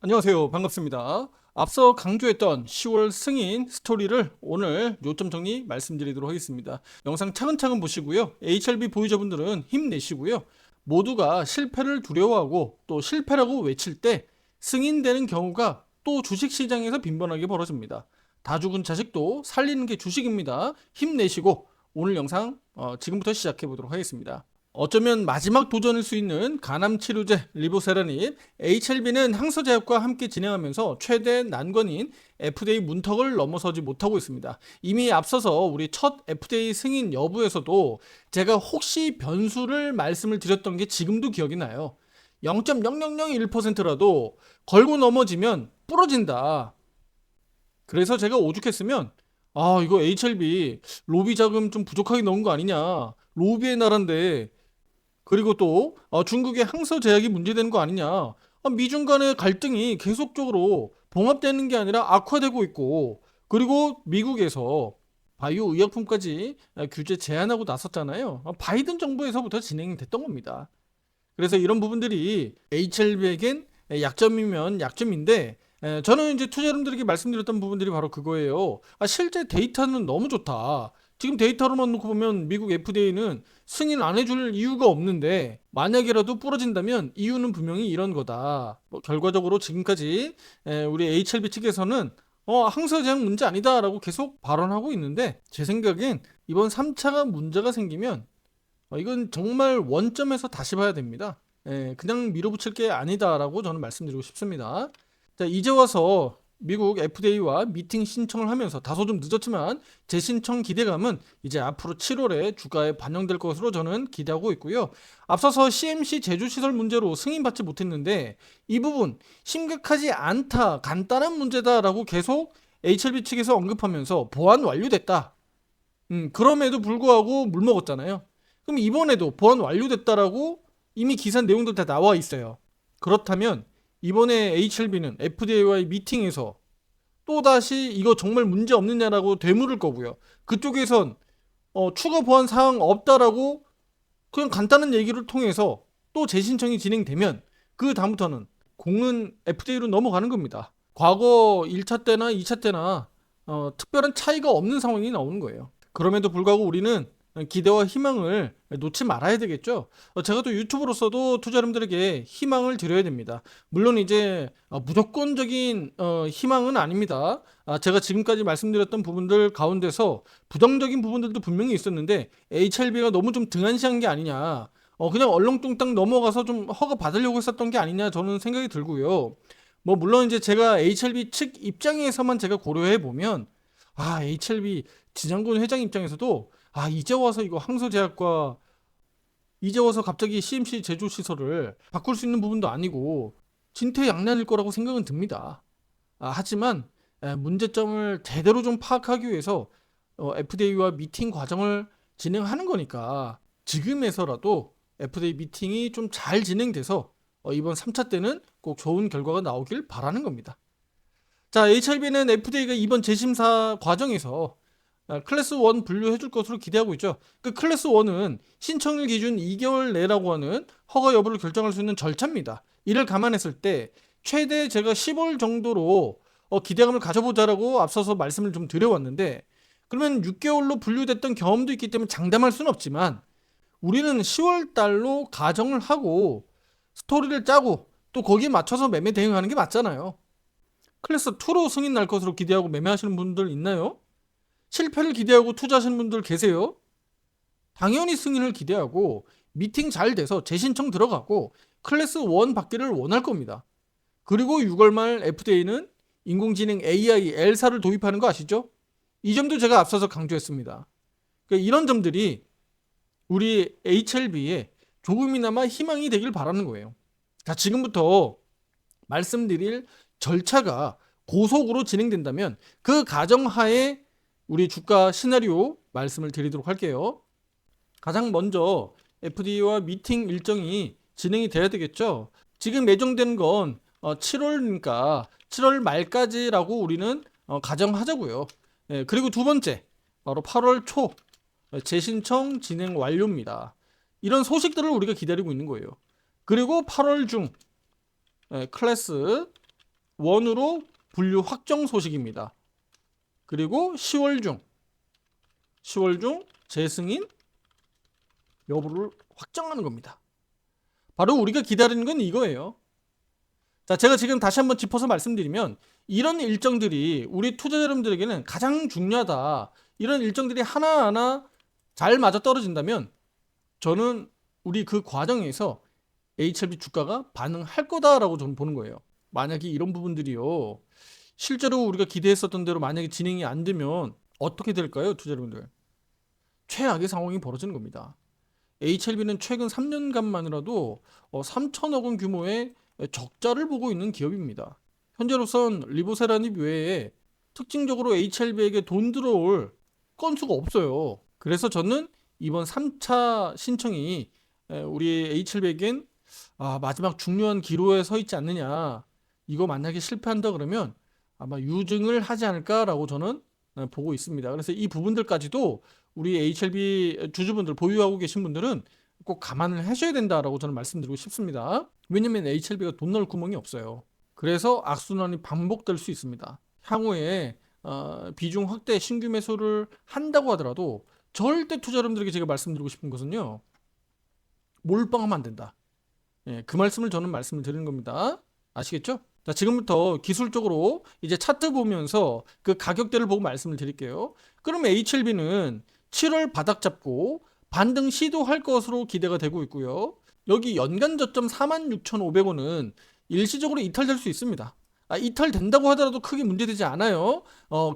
안녕하세요. 반갑습니다. 앞서 강조했던 10월 승인 스토리를 오늘 요점 정리 말씀드리도록 하겠습니다. 영상 차근차근 보시고요. HLB 보유자분들은 힘내시고요. 모두가 실패를 두려워하고 또 실패라고 외칠 때 승인되는 경우가 또 주식시장에서 빈번하게 벌어집니다. 다 죽은 자식도 살리는 게 주식입니다. 힘내시고 오늘 영상 지금부터 시작해 보도록 하겠습니다. 어쩌면 마지막 도전일 수 있는 간암 치료제 리보세라닙 HLB는 항서제약과 함께 진행하면서 최대 난관인 FDA 문턱을 넘어서지 못하고 있습니다. 이미 앞서서 우리 첫 FDA 승인 여부에서도 제가 혹시 변수를 말씀을 드렸던 게 지금도 기억이 나요. 0.0001%라도 걸고 넘어지면 부러진다. 그래서 제가 오죽했으면 이거 HLB 로비 자금 좀 부족하게 넣은 거 아니냐, 로비의 나라인데, 그리고 또 중국의 항서 제약이 문제되는 거 아니냐. 미중 간의 갈등이 계속적으로 봉합되는 게 아니라 악화되고 있고, 그리고 미국에서 바이오 의약품까지 규제 제한하고 나섰잖아요. 바이든 정부에서부터 진행이 됐던 겁니다. 그래서 이런 부분들이 HLB에겐 약점이면 약점인데, 저는 이제 투자자분들에게 말씀드렸던 부분들이 바로 그거예요. 실제 데이터는 너무 좋다. 지금 데이터로만 놓고 보면 미국 FDA는 승인 안 해줄 이유가 없는데, 만약이라도 부러진다면 이유는 분명히 이런 거다. 결과적으로 지금까지 우리 HLB 측에서는 항서제약 문제 아니다라고 계속 발언하고 있는데, 제 생각엔 이번 3차가 문제가 생기면 이건 정말 원점에서 다시 봐야 됩니다. 그냥 밀어붙일 게 아니다라고 저는 말씀드리고 싶습니다. 자, 이제 와서 미국 FDA와 미팅 신청을 하면서 다소 좀 늦었지만 제 신청 기대감은 이제 앞으로 7월에 주가에 반영될 것으로 저는 기대하고 있고요. 앞서서 CMC 제조시설 문제로 승인받지 못했는데 이 부분 심각하지 않다, 간단한 문제다라고 계속 HLB 측에서 언급하면서 보안 완료됐다. 그럼에도 불구하고 물 먹었잖아요. 그럼 이번에도 보안 완료됐다라고 이미 기사 내용도 다 나와 있어요. 그렇다면 이번에 HLB는 FDA와의 미팅에서 또다시 이거 정말 문제 없느냐라고 되물을 거고요. 그쪽에선 추가 보안 사항 없다라고 그냥 간단한 얘기를 통해서 또 재신청이 진행되면 그 다음부터는 공은 FDA로 넘어가는 겁니다. 과거 1차 때나 2차 때나 특별한 차이가 없는 상황이 나오는 거예요. 그럼에도 불구하고 우리는 기대와 희망을 놓지 말아야 되겠죠. 제가 또 유튜브로서도 투자자분들에게 희망을 드려야 됩니다. 물론 이제 무조건적인 희망은 아닙니다. 제가 지금까지 말씀드렸던 부분들 가운데서 부정적인 부분들도 분명히 있었는데 HLB가 너무 좀 등한시한 게 아니냐. 그냥 얼렁뚱땅 넘어가서 좀 허가 받으려고 했었던 게 아니냐 저는 생각이 들고요. 뭐 물론 이제 제가 HLB 측 입장에서만 제가 고려해 보면 HLB 지장군 회장 입장에서도 이제 와서 이거 항소제약과 이제 와서 갑자기 CMC 제조 시설을 바꿀 수 있는 부분도 아니고 진퇴양난일 거라고 생각은 듭니다. 하지만 문제점을 제대로 좀 파악하기 위해서 FDA와 미팅 과정을 진행하는 거니까 지금에서라도 FDA 미팅이 좀 잘 진행돼서 이번 3차 때는 꼭 좋은 결과가 나오길 바라는 겁니다. 자, HLB는 FDA가 이번 재심사 과정에서 클래스 1 분류해 줄 것으로 기대하고 있죠. 그 클래스 1은 신청일 기준 2개월 내라고 하는 허가 여부를 결정할 수 있는 절차입니다. 이를 감안했을 때 최대 제가 10월 정도로 기대감을 가져보자라고 앞서서 말씀을 좀 드려왔는데, 그러면 6개월로 분류됐던 경험도 있기 때문에 장담할 수는 없지만 우리는 10월 달로 가정을 하고 스토리를 짜고 또 거기에 맞춰서 매매 대응하는 게 맞잖아요. 클래스 2로 승인 날 것으로 기대하고 매매하시는 분들 있나요? 실패를 기대하고 투자하시는 분들 계세요? 당연히 승인을 기대하고 미팅 잘 돼서 재신청 들어가고 클래스 1 받기를 원할 겁니다. 그리고 6월 말 FDA는 인공지능 AI 엘사를 도입하는 거 아시죠? 이 점도 제가 앞서서 강조했습니다. 그러니까 이런 점들이 우리 HLB에 조금이나마 희망이 되길 바라는 거예요. 자, 지금부터 말씀드릴 절차가 고속으로 진행된다면 그 가정하에 우리 주가 시나리오 말씀을 드리도록 할게요. 가장 먼저 FDA와 미팅 일정이 진행이 돼야 되겠죠. 지금 예정된 건 7월이니까 7월 말까지라고 우리는 가정하자고요. 그리고 두 번째, 바로 8월 초 재신청 진행 완료입니다. 이런 소식들을 우리가 기다리고 있는 거예요. 그리고 8월 중 클래스 원으로 분류 확정 소식입니다. 그리고 10월 중 재승인 여부를 확정하는 겁니다. 바로 우리가 기다리는 건 이거예요. 자, 제가 지금 다시 한번 짚어서 말씀드리면 이런 일정들이 우리 투자자 여러분들에게는 가장 중요하다. 이런 일정들이 하나하나 잘 맞아떨어진다면 저는 우리 그 과정에서 HLB 주가가 반응할 거다라고 저는 보는 거예요. 만약에 이런 부분들이요, 실제로 우리가 기대했었던 대로 만약에 진행이 안 되면 어떻게 될까요, 투자 여러분들? 최악의 상황이 벌어지는 겁니다. HLB는 최근 3년간만이라도 3천억 원 규모의 적자를 보고 있는 기업입니다. 현재로선 리보세라닙 외에 특징적으로 HLB에게 돈 들어올 건수가 없어요. 그래서 저는 이번 3차 신청이 우리 HLB에겐 마지막 중요한 기로에 서 있지 않느냐. 이거 만약에 실패한다 그러면 아마 유증을 하지 않을까라고 저는 보고 있습니다. 그래서 이 부분들까지도 우리 HLB 주주분들, 보유하고 계신 분들은 꼭 감안을 하셔야 된다라고 저는 말씀드리고 싶습니다. 왜냐면 HLB가 돈 넣을 구멍이 없어요. 그래서 악순환이 반복될 수 있습니다. 향후에 비중 확대 신규 매수를 한다고 하더라도 절대 투자 여러분들에게 제가 말씀드리고 싶은 것은요, 몰빵하면 안 된다. 그 말씀을 저는 말씀을 드리는 겁니다. 아시겠죠? 자, 지금부터 기술적으로 이제 차트 보면서 그 가격대를 보고 말씀을 드릴게요. 그럼 HLB는 7월 바닥 잡고 반등 시도할 것으로 기대가 되고 있고요. 여기 연간 저점 46,500원은 일시적으로 이탈될 수 있습니다. 이탈된다고 하더라도 크게 문제되지 않아요.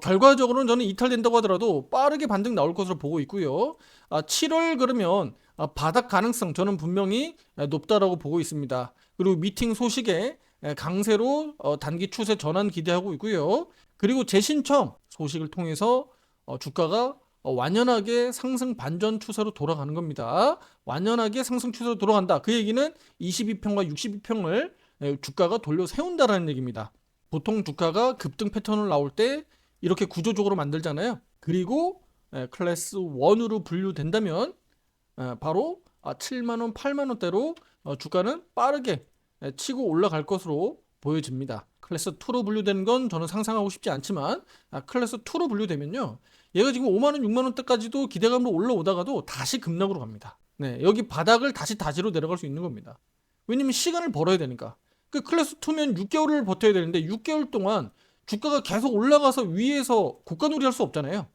결과적으로는 저는 이탈된다고 하더라도 빠르게 반등 나올 것으로 보고 있고요. 7월 그러면 바닥 가능성 저는 분명히 높다라고 보고 있습니다. 그리고 미팅 소식에 강세로 단기 추세 전환 기대하고 있고요. 그리고 재신청 소식을 통해서 주가가 완연하게 상승 반전 추세로 돌아가는 겁니다. 완연하게 상승 추세로 돌아간다. 그 얘기는 22평과 62평을 주가가 돌려 세운다라는 얘기입니다. 보통 주가가 급등 패턴을 나올 때 이렇게 구조적으로 만들잖아요. 그리고 클래스 1으로 분류된다면 바로 7만원, 8만원대로 주가는 빠르게 치고 올라갈 것으로 보여집니다. 클래스 2로 분류되는 건 저는 상상하고 싶지 않지만 클래스 2로 분류되면요, 얘가 지금 5만원, 6만원대까지도 기대감으로 올라오다가도 다시 급락으로 갑니다. 여기 바닥을 다시 다지로 내려갈 수 있는 겁니다. 왜냐면 시간을 벌어야 되니까. 그 클래스 2면 6개월을 버텨야 되는데 6개월 동안 주가가 계속 올라가서 위에서 고가놀이 할 수 없잖아요.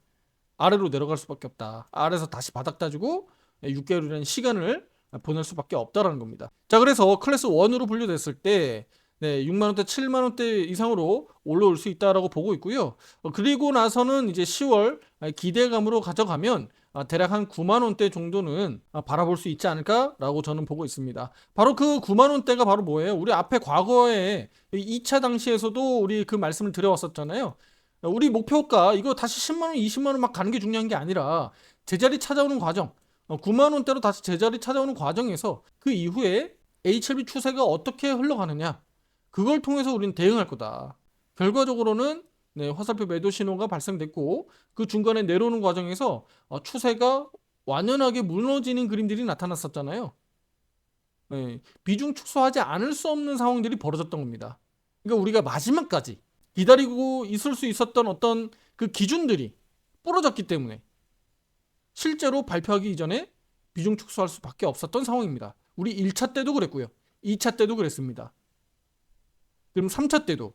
아래로 내려갈 수밖에 없다. 아래에서 다시 바닥 다지고 6개월이라는 시간을 보낼 수밖에 없다라는 겁니다. 자, 그래서 클래스 1으로 분류됐을 때 6만원대, 7만원대 이상으로 올라올 수 있다라고 보고 있고요. 그리고 나서는 이제 10월 기대감으로 가져가면 대략 한 9만원대 정도는 바라볼 수 있지 않을까라고 저는 보고 있습니다. 바로 그 9만원대가 바로 뭐예요? 우리 앞에 과거에 2차 당시에서도 우리 그 말씀을 드려왔었잖아요. 우리 목표가 이거 다시 10만원, 20만원 막 가는 게 중요한 게 아니라 제자리 찾아오는 과정, 9만원대로 다시 제자리 찾아오는 과정에서 그 이후에 HLB 추세가 어떻게 흘러가느냐, 그걸 통해서 우리는 대응할 거다. 결과적으로는 화살표 매도 신호가 발생됐고 그 중간에 내려오는 과정에서 추세가 완연하게 무너지는 그림들이 나타났었잖아요. 비중 축소하지 않을 수 없는 상황들이 벌어졌던 겁니다. 그러니까 우리가 마지막까지 기다리고 있을 수 있었던 어떤 그 기준들이 부러졌기 때문에 실제로 발표하기 이전에 비중 축소할 수밖에 없었던 상황입니다. 우리 1차 때도 그랬고요. 2차 때도 그랬습니다. 그럼 3차 때도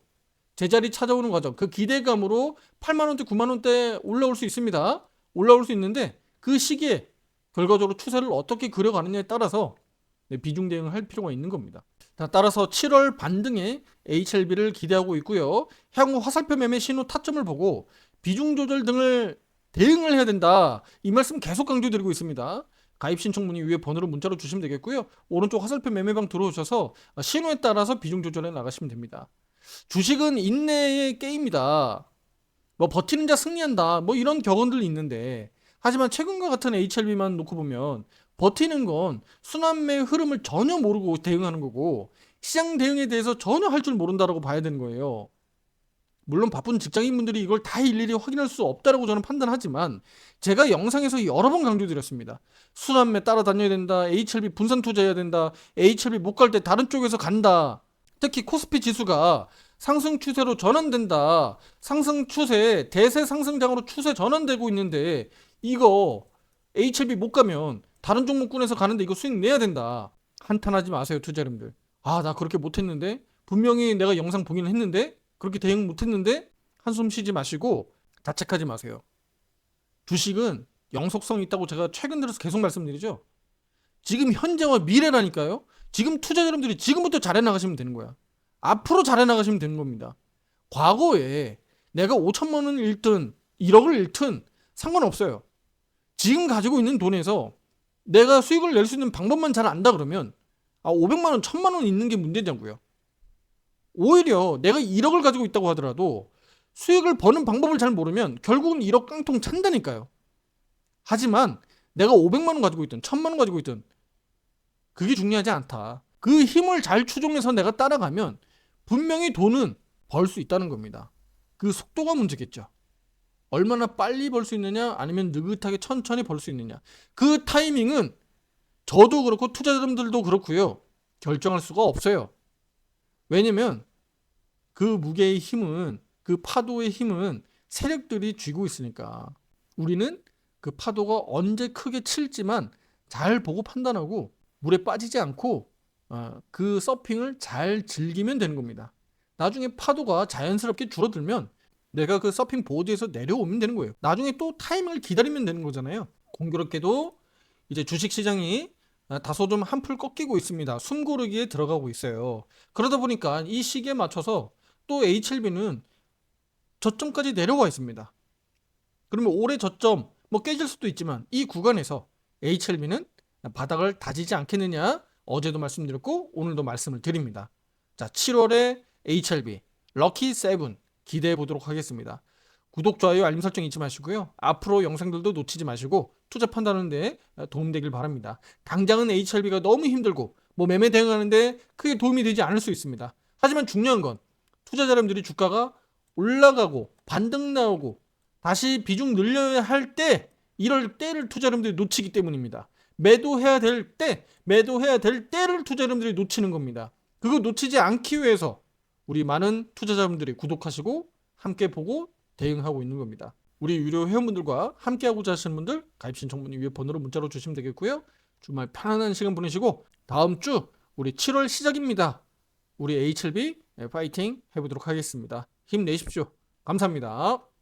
제자리 찾아오는 과정, 그 기대감으로 8만원대, 9만원대 올라올 수 있습니다. 올라올 수 있는데 그 시기에 결과적으로 추세를 어떻게 그려가느냐에 따라서 비중 대응을 할 필요가 있는 겁니다. 따라서 7월 반등에 HLB를 기대하고 있고요. 향후 화살표 매매 신호 타점을 보고 비중 조절 등을 대응을 해야 된다. 이 말씀 계속 강조드리고 있습니다. 가입 신청 문의 위에 번호로 문자로 주시면 되겠고요. 오른쪽 화살표 매매방 들어오셔서 신호에 따라서 비중 조절해 나가시면 됩니다. 주식은 인내의 게임이다. 뭐 버티는 자 승리한다. 뭐 이런 격언들이 있는데, 하지만 최근과 같은 HLB만 놓고 보면 버티는 건 순환매의 흐름을 전혀 모르고 대응하는 거고 시장 대응에 대해서 전혀 할 줄 모른다라고 봐야 되는 거예요. 물론 바쁜 직장인분들이 이걸 다 일일이 확인할 수 없다라고 저는 판단하지만 제가 영상에서 여러 번 강조드렸습니다. 순환매 따라다녀야 된다. HLB 분산 투자해야 된다. HLB 못 갈 때 다른 쪽에서 간다. 특히 코스피 지수가 상승 추세로 전환된다. 상승 추세, 대세 상승장으로 추세 전환되고 있는데 이거 HLB 못 가면 다른 종목군에서 가는데 이거 수익 내야 된다. 한탄하지 마세요, 투자자님들. 아, 나 그렇게 못했는데? 분명히 내가 영상 보긴 했는데? 그렇게 대응 못했는데? 한숨 쉬지 마시고 자책하지 마세요. 주식은 영속성이 있다고 제가 최근 들어서 계속 말씀드리죠. 지금 현재와 미래라니까요. 지금 투자자님들이 지금부터 잘해 나가시면 되는 거야. 앞으로 잘해 나가시면 되는 겁니다. 과거에 내가 5천만 원을 잃든 1억을 잃든 상관없어요. 지금 가지고 있는 돈에서 내가 수익을 낼 수 있는 방법만 잘 안다 그러면 500만 원, 1000만 원 있는 게 문제냐고요. 오히려 내가 1억을 가지고 있다고 하더라도 수익을 버는 방법을 잘 모르면 결국은 1억 깡통 찬다니까요. 하지만 내가 500만 원 가지고 있든 1000만 원 가지고 있든 그게 중요하지 않다. 그 힘을 잘 추종해서 내가 따라가면 분명히 돈은 벌 수 있다는 겁니다. 그 속도가 문제겠죠. 얼마나 빨리 벌 수 있느냐 아니면 느긋하게 천천히 벌 수 있느냐. 그 타이밍은 저도 그렇고 투자자분들도 그렇고요. 결정할 수가 없어요. 왜냐면 그 무게의 힘은 그 파도의 힘은 세력들이 쥐고 있으니까 우리는 그 파도가 언제 크게 칠지만 잘 보고 판단하고 물에 빠지지 않고 그 서핑을 잘 즐기면 되는 겁니다. 나중에 파도가 자연스럽게 줄어들면 내가 그 서핑 보드에서 내려오면 되는 거예요. 나중에 또 타이밍을 기다리면 되는 거잖아요. 공교롭게도 이제 주식시장이 다소 좀 한풀 꺾이고 있습니다. 숨고르기에 들어가고 있어요. 그러다 보니까 이 시기에 맞춰서 또 HLB는 저점까지 내려와 있습니다. 그러면 올해 저점 뭐 깨질 수도 있지만 이 구간에서 HLB는 바닥을 다지지 않겠느냐 어제도 말씀드렸고 오늘도 말씀을 드립니다. 자, 7월에 HLB 럭키 7 기대해 보도록 하겠습니다. 구독, 좋아요, 알림 설정 잊지 마시고요. 앞으로 영상들도 놓치지 마시고 투자 판단하는 데 도움되길 바랍니다. 당장은 HLB가 너무 힘들고 뭐 매매 대응하는데 크게 도움이 되지 않을 수 있습니다. 하지만 중요한 건 투자자님들이 주가가 올라가고 반등 나오고 다시 비중 늘려야 할 때 이럴 때를 투자자님들이 놓치기 때문입니다. 매도해야 될 때를 투자자님들이 놓치는 겁니다. 그거 놓치지 않기 위해서 우리 많은 투자자분들이 구독하시고 함께 보고 대응하고 있는 겁니다. 우리 유료 회원분들과 함께하고자 하시는 분들 가입 신청 문의 위에 번호로 문자로 주시면 되겠고요. 주말 편안한 시간 보내시고 다음 주 우리 7월 시작입니다. 우리 HLB 파이팅 해보도록 하겠습니다. 힘내십시오. 감사합니다.